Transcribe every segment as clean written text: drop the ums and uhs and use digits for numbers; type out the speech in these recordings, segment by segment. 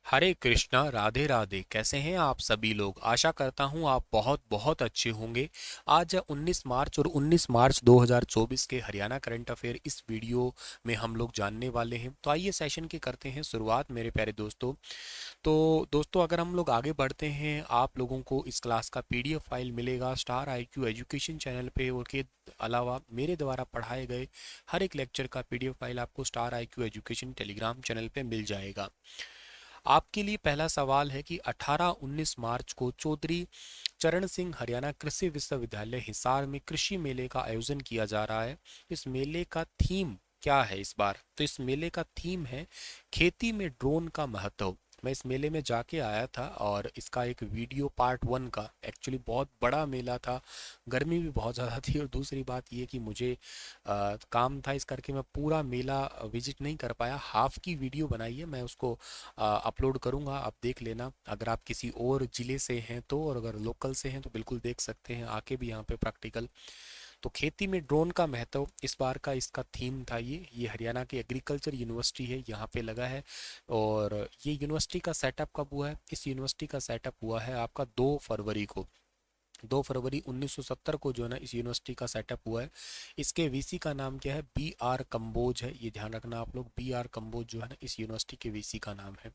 हरे कृष्णा, राधे राधे। कैसे हैं आप सभी लोग? आशा करता हूं आप बहुत बहुत अच्छे होंगे। आज है 19 मार्च और 19 मार्च 2024 के हरियाणा करंट अफेयर इस वीडियो में हम लोग जानने वाले हैं। तो आइए सेशन की करते हैं शुरुआत मेरे प्यारे दोस्तों। तो दोस्तों, अगर हम लोग आगे बढ़ते हैं, आप लोगों को इस क्लास का पीडीएफ फाइल मिलेगा स्टार आईक्यू एजुकेशन चैनल पे, और के अलावा मेरे द्वारा पढ़ाए गए हर एक लेक्चर का पीडीएफ फाइल आपको star IQ education Telegram channel पे मिल जाएगा। आपके लिए पहला सवाल है कि 18-19 मार्च को चौधरी चरण सिंह हरियाणा कृषि विश्वविद्यालय हिसार में कृषि मेले का आयोजन किया जा रहा है। इस मेले का थीम क्या है इस बार? तो इस मेले का थीम है खेती में ड्रोन का महत्व। मैं इस मेले में जाके आया था और इसका एक वीडियो पार्ट 1 का, एक्चुअली बहुत बड़ा मेला था। गर्मी भी बहुत ज़्यादा थी और दूसरी बात ये कि मुझे काम था, इस करके मैं पूरा मेला विजिट नहीं कर पाया। हाफ की वीडियो बनाई है, मैं उसको अपलोड करूंगा, आप देख लेना। अगर आप किसी और ज़िले से हैं तो, और अगर लोकल से हैं तो बिल्कुल देख सकते हैं आके भी यहाँ पे प्रैक्टिकल। तो खेती में ड्रोन का महत्व इस बार का इसका थीम था। ये हरियाणा की एग्रीकल्चर यूनिवर्सिटी है, यहाँ पे लगा है। और ये यूनिवर्सिटी का सेटअप कब हुआ है? इस यूनिवर्सिटी का सेटअप हुआ है आपका 2 फरवरी को। 2 फरवरी 1970 को जो है ना इस यूनिवर्सिटी का सेटअप हुआ है। इसके वीसी का नाम क्या है? B.R. कंबोज है। ये ध्यान रखना आप लोग, B.R. कंबोज जो है ना इस यूनिवर्सिटी के वीसी का नाम है।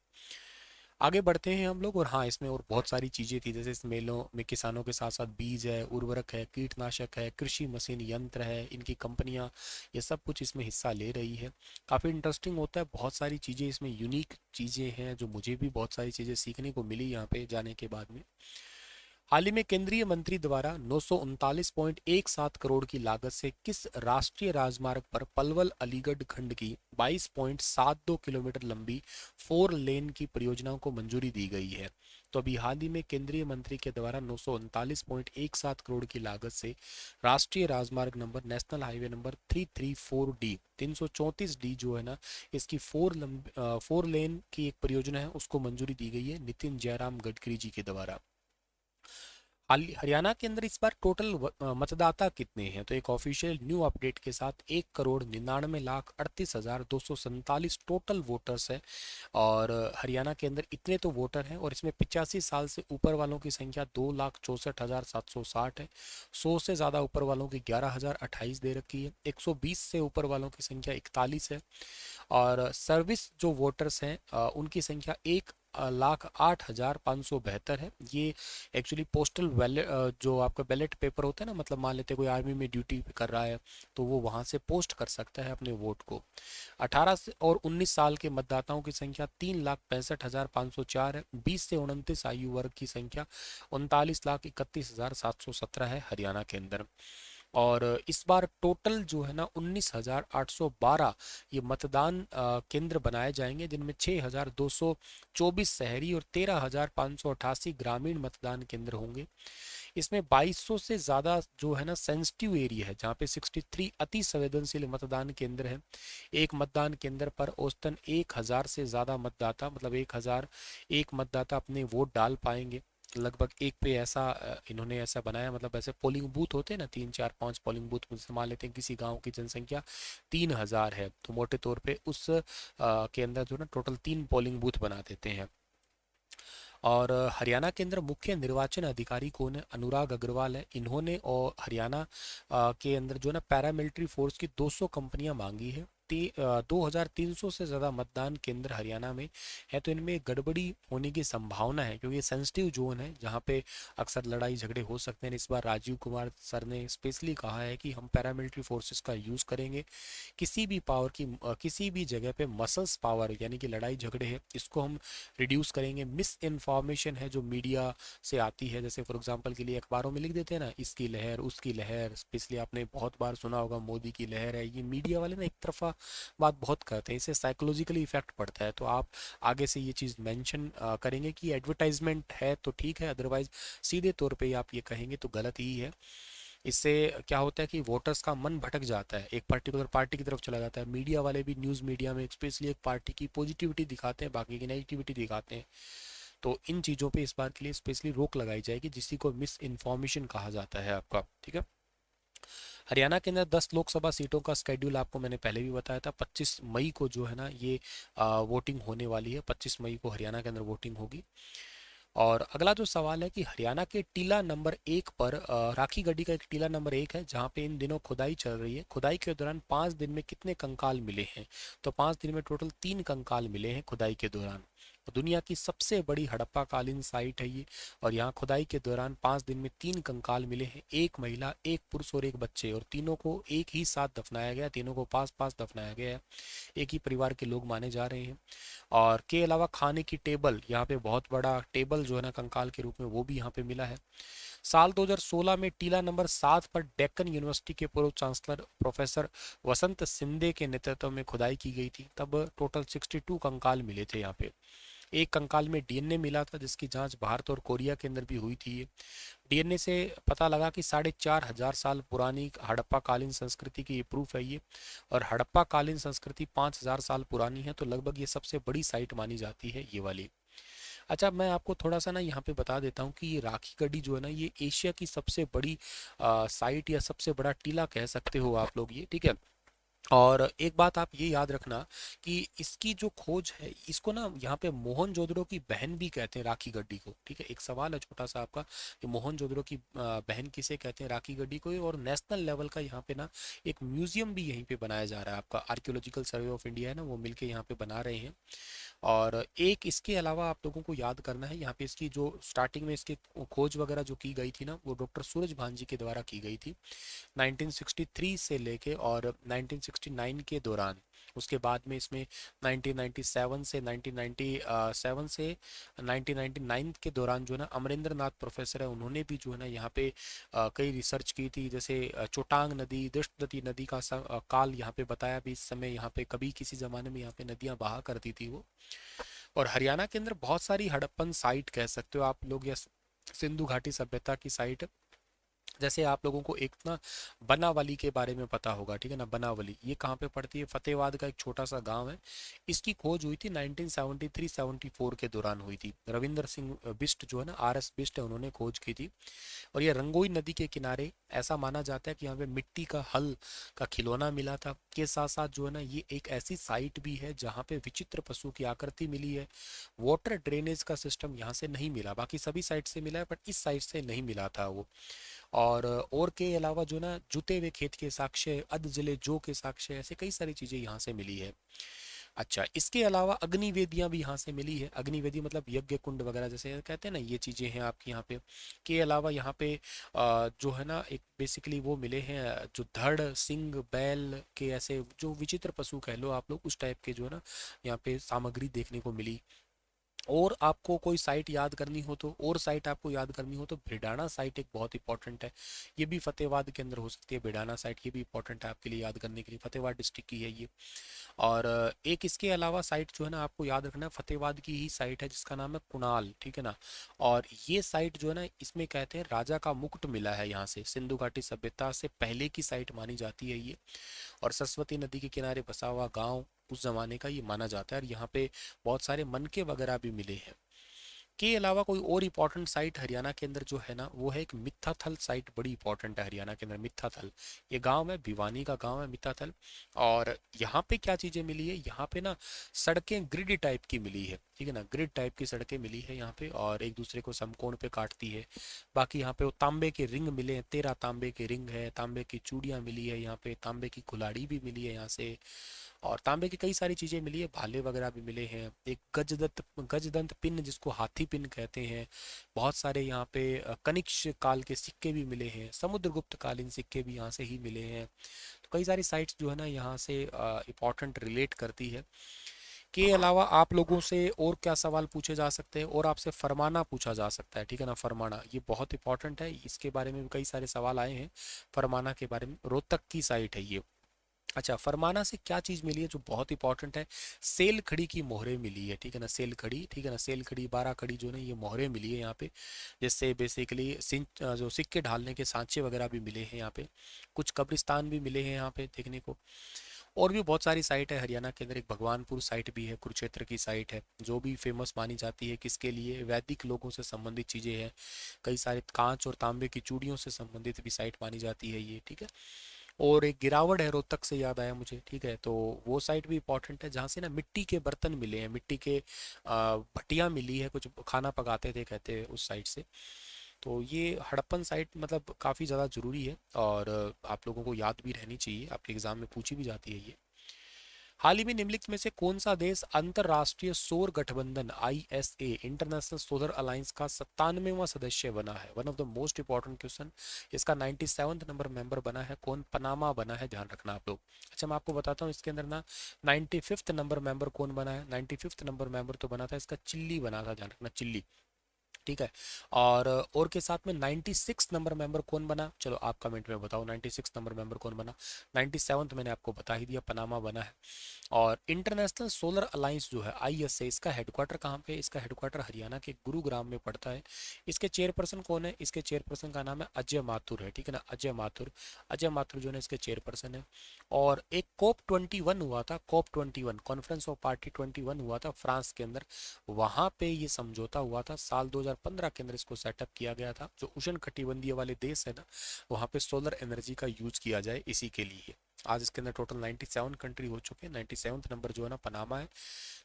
आगे बढ़ते हैं हम लोग। और हाँ, इसमें और बहुत सारी चीज़ें थी, जैसे इस मेलों में किसानों के साथ साथ बीज है, उर्वरक है, कीटनाशक है, कृषि मशीन यंत्र है, इनकी कंपनियां, ये सब कुछ इसमें हिस्सा ले रही है। काफ़ी इंटरेस्टिंग होता है, बहुत सारी चीज़ें इसमें यूनिक चीज़ें हैं जो मुझे भी बहुत सारी चीज़ें सीखने को मिली यहाँ पे जाने के बाद में। हाल ही में केंद्रीय मंत्री द्वारा 939.17 करोड़ की लागत से किस राष्ट्रीय राजमार्ग पर पलवल अलीगढ़ खंड की 22.72 किलोमीटर लंबी 4 लेन की परियोजनाओं को मंजूरी दी गई है? तो अभी हाल ही में केंद्रीय मंत्री के द्वारा 939.17 करोड़ की लागत से राष्ट्रीय राजमार्ग number, national highway number 334D, 334D जो है ना, इसकी 4 लेन की एक परियोजना है, उसको मंजूरी दी गई है नितिन जयराम गडकरी जी के द्वारा। हरियाणा के अंदर इस बार टोटल मतदाता कितने हैं? तो एक ऑफिशियल न्यू अपडेट के साथ 1,99,38,247 टोटल वोटर्स है। और हरियाणा के अंदर इतने तो वोटर हैं, और इसमें 85 साल से ऊपर वालों की संख्या 2,64,760 है। 100 से ज़्यादा ऊपर वालों की 11,028 दे रखी है। 120 से ऊपर वालों की संख्या 41 है। और सर्विस जो वोटर्स हैं उनकी संख्या 1,08,572 है। ये एक्चुअली पोस्टल बैलेट, जो आपका बैलेट पेपर होता है ना, मतलब मान लेते हैं कोई आर्मी में ड्यूटी कर रहा है तो वो वहाँ से पोस्ट कर सकता है अपने वोट को। 18 से और 19 साल के मतदाताओं की संख्या 3,65,504 है। 20 से 29 आयु वर्ग की संख्या 39,31,717 है हरियाणा के अंदर। और इस बार टोटल जो है ना 19,812 ये मतदान केंद्र बनाए जाएंगे, जिनमें 6,224 शहरी और 13,588 ग्रामीण मतदान केंद्र होंगे। इसमें 2200 से ज़्यादा जो है ना सेंसिटिव एरिया है, जहाँ पे 63 अति संवेदनशील मतदान केंद्र हैं। एक मतदान केंद्र पर औसतन 1,000 से ज़्यादा मतदाता, मतलब 1,000 एक मतदाता अपने वोट डाल पाएंगे लगभग एक पे। ऐसा इन्होंने ऐसा बनाया, मतलब ऐसे पोलिंग बूथ होते हैं ना, 3 4 5 पोलिंग बूथ, जैसे मान लेते हैं किसी गांव की जनसंख्या 3,000 है तो मोटे तौर पे उस के अंदर जो ना टोटल 3 पोलिंग बूथ बना देते हैं। और हरियाणा के अंदर मुख्य निर्वाचन अधिकारी कौन है? अनुराग अग्रवाल है। इन्होंने और हरियाणा के अंदर जो है ना पैरामिलिट्री फोर्स की 200 कंपनियां मांगी है। 2,300 से ज़्यादा मतदान केंद्र हरियाणा में है, तो इनमें गड़बड़ी होने की संभावना है, क्योंकि ये सेंसिटिव जोन है जहाँ पे अक्सर लड़ाई झगड़े हो सकते हैं। इस बार राजीव कुमार सर ने स्पेशली कहा है कि हम पैरामिलिट्री फोर्सेस का यूज़ करेंगे। किसी भी पावर की किसी भी जगह पे मसल्स पावर, यानी कि लड़ाई झगड़े है, इसको हम रिड्यूस करेंगे। मिस इन्फॉर्मेशन है जो मीडिया से आती है, जैसे फॉर एग्जांपल के लिए अखबारों में लिख देते हैं ना, इसकी लहर उसकी लहर, स्पेशली आपने बहुत बार सुना होगा मोदी की लहर है। ये मीडिया वाले ना एक तरफा बात बहुत करते हैं, इससे साइकोलॉजिकली इफेक्ट पड़ता है। तो आप आगे से ये चीज़ मेंशन करेंगे कि एडवर्टाइजमेंट है तो ठीक है, अदरवाइज सीधे तौर पे आप ये कहेंगे तो गलत ही है। इससे क्या होता है कि वोटर्स का मन भटक जाता है, एक पर्टिकुलर पार्टी की तरफ चला जाता है। मीडिया वाले भी न्यूज़ मीडिया में स्पेशली एक पार्टी की पॉजिटिविटी दिखाते हैं, बाकी की नेगेटिविटी दिखाते हैं। तो इन चीज़ों पे इस बार के लिए स्पेशली रोक लगाई जाएगी, जिसी को मिस इन्फॉर्मेशन कहा जाता है आपका, ठीक है। हरियाणा के अंदर 10 लोकसभा सीटों का स्केड्यूल आपको मैंने पहले भी बताया था। 25 मई को जो है ना ये वोटिंग होने वाली है। 25 मई को हरियाणा के अंदर वोटिंग होगी। और अगला जो सवाल है कि हरियाणा के टीला नंबर 1 पर राखी गढ़ी का एक टीला नंबर 1 है जहाँ पे इन दिनों खुदाई चल रही है। खुदाई के दौरान 5 दिन में कितने कंकाल मिले हैं? तो 5 दिन में टोटल 3 कंकाल मिले हैं खुदाई के दौरान। तो दुनिया की सबसे बड़ी हड़प्पा कालीन साइट है ये। और यहाँ खुदाई के दौरान 5 दिन में 3 कंकाल मिले हैं, एक महिला, एक पुरुष और एक बच्चे, और तीनों को एक ही साथ दफनाया गया, तीनों को पास पास दफनाया गया है। एक ही परिवार के लोग माने जा रहे हैं। और के अलावा खाने की टेबल, यहाँ पे बहुत बड़ा टेबल जो है ना कंकाल के रूप में वो भी यहाँ पे मिला है। साल 2016 में टीला नंबर 7 पर डेक्कन यूनिवर्सिटी के पूर्व चांसलर प्रोफेसर वसंत सिंधे के नेतृत्व में खुदाई की गई थी। तब टोटल 62 कंकाल मिले थे यहाँ पे। एक कंकाल में डीएनए मिला था जिसकी जांच भारत और कोरिया के अंदर भी हुई थी। डीएनए से पता लगा कि 4,500 साल पुरानी हड़प्पा कालीन संस्कृति की ये प्रूफ है ये। और हड़प्पा कालीन संस्कृति 5,000 साल पुरानी है, तो लगभग ये सबसे बड़ी साइट मानी जाती है ये वाली। अच्छा, मैं आपको थोड़ा सा ना यहाँ पे बता देता हूँ कि ये राखी गढ़ी जो है ना ये एशिया की सबसे बड़ी साइट या सबसे बड़ा टीला कह सकते हो आप लोग ये, ठीक है। और एक बात आप ये याद रखना कि इसकी जो खोज है इसको ना यहाँ पे मोहनजोदड़ो की बहन भी कहते हैं राखी गड्डी को, ठीक है। एक सवाल है छोटा सा आपका कि मोहनजोदड़ो की बहन किसे कहते हैं राखी गड्डी को। और नेशनल लेवल का यहाँ पे ना एक म्यूजियम भी यहीं पे बनाया जा रहा है। आपका आर्कियोलॉजिकल सर्वे ऑफ इंडिया है ना, वो मिलके यहाँ पे बना रहे हैं। और एक इसके अलावा आप लोगों को याद करना है यहाँ पे इसकी जो स्टार्टिंग में इसकी खोज वगैरह जो की गई थी ना वो डॉक्टर सूरज भान जी के द्वारा की गई थी 1963 से लेके और 1969 के दौरान। उसके बाद में इसमें 1997 से 1997 से 1999 के दौरान जो है ना अमरेंद्र नाथ प्रोफेसर है उन्होंने भी जो है ना यहाँ पे कई रिसर्च की थी। जैसे चोटांग नदी, दृष्टवती नदी का काल यहाँ पे बताया भी, इस समय यहाँ पे कभी किसी ज़माने में यहाँ पे नदियाँ बहा करती थी वो। और हरियाणा के अंदर बहुत सारी हड़प्पन साइट कह सकते हो आप लोग, या सिंधु घाटी सभ्यता की साइट। जैसे आप लोगों को एक ना बनावली के बारे में पता होगा, ठीक है ना। बनावली ये कहाँ पे पड़ती है? फतेहबाद का एक छोटा सा गांव है। इसकी खोज हुई थी 1973-74 के दौरान हुई थी। रविंद्र सिंह बिष्ट जो है ना, आर एस बिष्ट है, उन्होंने खोज की थी। और ये रंगोई नदी के किनारे ऐसा माना जाता है कि यहाँ पे मिट्टी का हल का खिलौना मिला था। के साथ साथ जो है ना ये एक ऐसी साइट भी है जहाँ पे विचित्र पशु की आकृति मिली है। वाटर ड्रेनेज का सिस्टम यहाँ से नहीं मिला, बाकी सभी साइट से मिला है बट इस साइट से नहीं मिला था वो। और के अलावा जो ना जुते हुए खेत के साक्ष्य, अध जले जौ के साक्ष्य, ऐसे कई सारी चीजें यहाँ से मिली है। अच्छा, इसके अलावा अग्नि वेदियां भी यहाँ से मिली है। अग्नि वेदी मतलब यज्ञ कुंड वगैरह जैसे कहते हैं ना, ये चीजें हैं आपके यहाँ पे। के अलावा यहाँ पे जो है ना एक बेसिकली वो मिले हैं जो धड़, सिंह, बैल के ऐसे जो विचित्र पशु कह लो आप लोग, उस टाइप के जो है ना यहाँ पे सामग्री देखने को मिली। और आपको कोई साइट याद करनी हो तो, और साइट आपको याद करनी हो तो भिडाना साइट एक बहुत इंपॉर्टेंट है। ये भी फतेहबाद के अंदर हो सकती है भिडाना साइट, ये भी इंपॉर्टेंट है आपके लिए याद करने के लिए। फतेहबाद डिस्ट्रिक्ट की है ये। और एक इसके अलावा साइट जो है ना आपको याद रखना है, फतेहबाद की ही साइट है जिसका नाम है कुणाल, ठीक है ना। और ये साइट जो है ना इसमें कहते हैं राजा का मुकुट मिला है यहाँ से, सिंधु घाटी सभ्यता से पहले की साइट मानी जाती है ये। और सरस्वती नदी के किनारे बसा हुआ गांव उस जमाने का ये माना जाता है। और यहाँ पे बहुत सारे मनके वगैरह भी मिले हैं। के अलावा कोई और इम्पोर्टेंट साइट हरियाणा के अंदर जो है ना वो है एक मिथ्याथल साइट, बड़ी इंपॉर्टेंट है हरियाणा के अंदर। मिथ्याथल ये गांव है, भिवानी का गांव है मिथ्याथल। और यहाँ पे क्या चीजें मिली है, यहाँ पे ना सड़कें ग्रिड टाइप की मिली है, ठीक है ना। ग्रिड टाइप की सड़कें मिली है यहाँ पे और एक दूसरे को समकोण पे काटती है। बाकी यहाँ पे वो तांबे के रिंग मिले हैं, 13 तांबे के रिंग है, तांबे की चूड़ियाँ मिली है यहाँ पे, तांबे की कुल्हाड़ी भी मिली है यहाँ से। और तांबे की कई सारी चीजें मिली है, भाले वगैरह भी मिले हैं। एक गजदंत पिन जिसको हाथी पिन कहते हैं। बहुत सारे यहाँ पे कनिष्क काल के सिक्के भी मिले हैं, समुद्रगुप्त कालीन सिक्के भी यहाँ से ही मिले हैं। तो कई सारी साइट्स जो है ना यहाँ से इम्पोर्टेंट रिलेट करती है। के अलावा आप लोगों से और क्या सवाल पूछे जा सकते हैं, और आपसे फरमाना पूछा जा सकता है, ठीक है ना। फरमाना ये बहुत इंपॉर्टेंट है, इसके बारे में भी कई सारे सवाल आए हैं। फरमाना के बारे में, रोहतक की साइट है ये। अच्छा, फरमाना से क्या चीज मिली है जो बहुत इंपॉर्टेंट है? सेल खड़ी की मोहरें मिली है, ठीक है ना। सेल खड़ी, ठीक है ना, सेल खड़ी, 12 खड़ी जो ना ये मोहरें मिली है यहाँ पे। जिससे बेसिकली जो सिक्के ढालने के सांचे वगैरह भी मिले हैं यहाँ पे। कुछ कब्रिस्तान भी मिले हैं यहाँ पे देखने को। और भी बहुत सारी साइट है हरियाणा के अंदर। एक भगवानपुर साइट भी है, कुरुक्षेत्र की साइट है जो भी फेमस मानी जाती है। किसके लिए? वैदिक लोगों से संबंधित चीजें हैं। कई सारे कांच और तांबे की चूड़ियों से संबंधित भी साइट मानी जाती है ये, ठीक है। और एक गिरावट है रोहतक से याद आया मुझे, ठीक है, तो वो साइट भी इंपॉर्टेंट है जहाँ से ना मिट्टी के बर्तन मिले हैं, मिट्टी के भट्टियाँ मिली है, कुछ खाना पकाते थे कहते हैं उस साइड से। तो ये हड़प्पन साइट मतलब काफ़ी ज़्यादा ज़रूरी है और आप लोगों को याद भी रहनी चाहिए, आपके एग्ज़ाम में पूछी भी जाती है ये। हाल ही में निम्नलिखित में से कौन सा देश अंतरराष्ट्रीय सौर गठबंधन आईएसए इंटरनेशनल सोलर अलायंस का 97वां सदस्य बना है? One of the most important question. इसका 97वां नंबर मेंबर बना है कौन? पनामा बना है, ध्यान रखना आप लोग। अच्छा मैं आपको बताता हूँ इसके अंदर ना 95th नंबर मेंबर कौन बना है। 95th नंबर मेंबर तो बना था इसका चिल्ली बना था, ध्यान रखना चिल्ली, ठीक है। और के साथ में 96 नंबर मेंबर कौन बना, चलो आप कमेंट में बताओ 96 नंबर मेंबर कौन बना। 97th मैंने आपको बता ही दिया, पनामा बना है। और इंटरनेशनल सोलर अलायंस जो है आईएसए, इसका हेडक्वार्टर कहाँ पे है? इसका हेडक्वार्टर हरियाणा के गुरुग्राम में पड़ता है। इसके चेयरपर्सन कौन है? इसके चेयरपर्सन का नाम है अजय माथुर है, ठीक है ना, अजय माथुर। अजय माथुर जो है इसके चेयरपर्सन है। और एक कोप 21 हुआ था, कोप 21 कॉन्फ्रेंस ऑफ पार्टी 21 हुआ था फ्रांस के अंदर। वहां पे ये समझौता हुआ था, साल 2015 के अंदर इसको सेटअप किया गया था। जो उष्ण कटिबंधीय वाले देश है ना, वहां पे सोलर एनर्जी का यूज किया जाए इसी के लिए। आज इसके अंदर टोटल 97 कंट्री हो चुके हैं। 97th नंबर जो है ना पनामा है,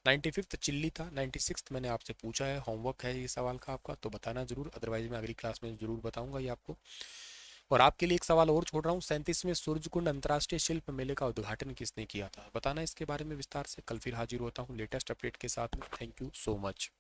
95th चिल्ली था, 96th मैंने आपसे पूछा है, होमवर्क है ये सवाल का आपका, तो बताना जरूर, अदरवाइज मैं अगली क्लास में जरूर बताऊंगा ये आपको। और आपके लिए एक सवाल और छोड़ रहा हूँ, 37वें सूरजकुंड अंतर्राष्ट्रीय शिल्प मेले का उद्घाटन किसने किया था? बताना इसके बारे में विस्तार से। कल फिर हाजिर होता हूँ लेटेस्ट अपडेट के साथ में। Thank you so much.